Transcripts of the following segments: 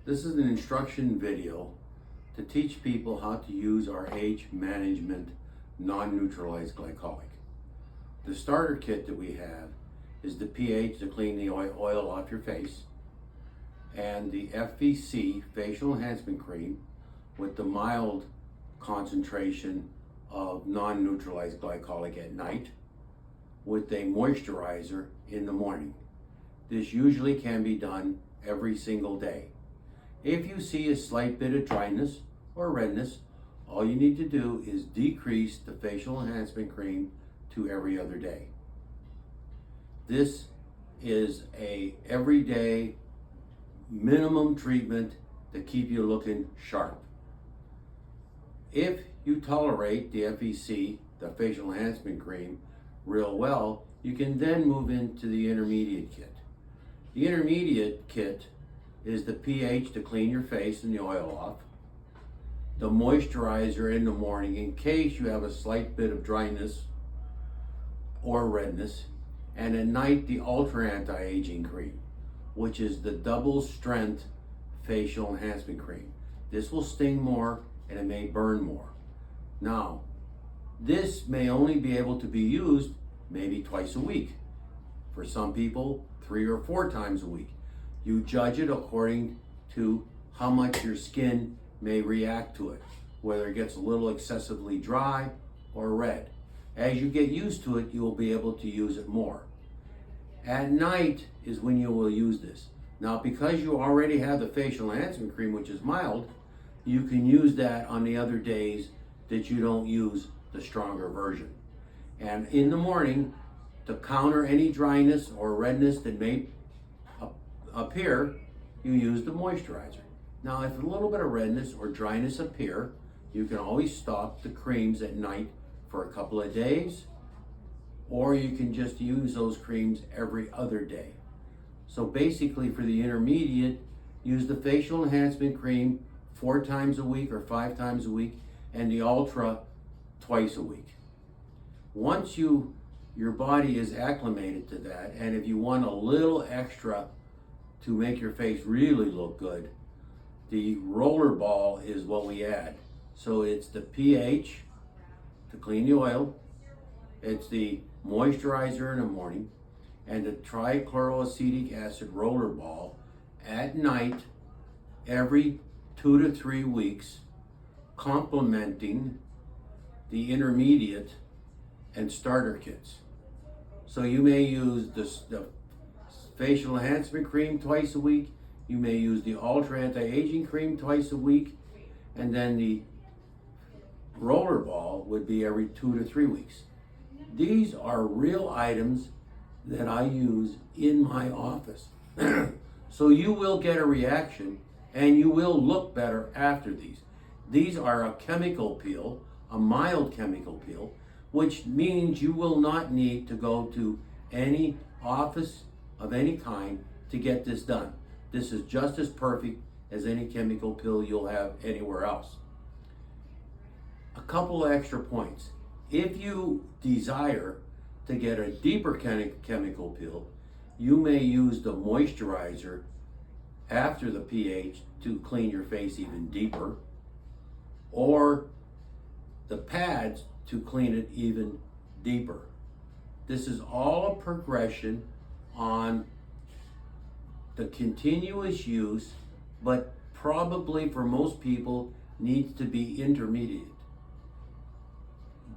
This is an instruction video to teach people how to use our age management non-neutralized glycolic. The starter kit that we have is the pH to clean the oil off your face, and the FVC facial enhancement cream with the mild concentration of non-neutralized glycolic at night with a moisturizer in the morning. This usually can be done every single day. If you see a slight bit of dryness or redness, all you need to do is decrease the facial enhancement cream to every other day. This is a everyday minimum treatment to keep you looking sharp. If you tolerate the FEC, the facial enhancement cream, real well, you can then move into the intermediate kit. The intermediate kit is the pH to clean your face and the oil off, the moisturizer in the morning in case you have a slight bit of dryness or redness, and at night the ultra anti-aging cream, which is the double strength facial enhancement cream. This will sting more and it may burn more. Now, this may only be able to be used maybe twice a week. For some people, 3 or 4 times a week. You judge it according to how much your skin may react to it, whether it gets a little excessively dry or red. As you get used to it, you will be able to use it more. At night is when you will use this. Now, because you already have the facial enhancement cream, which is mild, you can use that on the other days that you don't use the stronger version. And in the morning, to counter any dryness or redness that may appear, you use the moisturizer. Now, if a little bit of redness or dryness appear, you can always stop the creams at night for a couple of days, or you can just use those creams every other day. So basically, for the intermediate, use the facial enhancement cream 4 times a week or 5 times a week, and the ultra twice a week. Once your body is acclimated to that, and if you want a little extra to make your face really look good, the roller ball is what we add. So it's the pH to clean the oil, it's the moisturizer in the morning, and the trichloroacetic acid roller ball at night every 2 to 3 weeks, complementing the intermediate and starter kits. So you may use the facial enhancement cream twice a week, you may use the ultra anti-aging cream twice a week, and then the roller ball would be every 2 to 3 weeks. These are real items that I use in my office. So you will get a reaction and you will look better after these. These are a chemical peel, a mild chemical peel, which means you will not need to go to any office of any kind to get this done. This is just as perfect as any chemical pill you'll have anywhere else. A couple of extra points. If you desire to get a deeper chemical pill, you may use the moisturizer after the pH to clean your face even deeper, or the pads to clean it even deeper. This is all a progression on the continuous use, but probably for most people needs to be intermediate.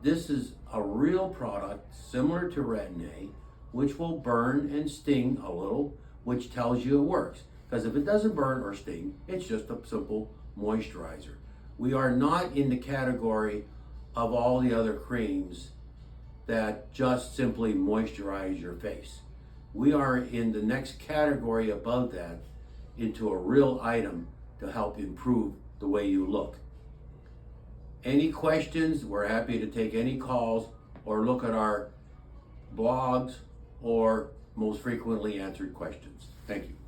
This is a real product similar to retin-a, which will burn and sting a little, which tells you it works. Because if it doesn't burn or sting, it's just a simple moisturizer. We are not in the category of all the other creams that just simply moisturize your face. We are in the next category above that, into a real item to help improve the way you look. Any questions? We're happy to take any calls or look at our blogs or most frequently answered questions. Thank you.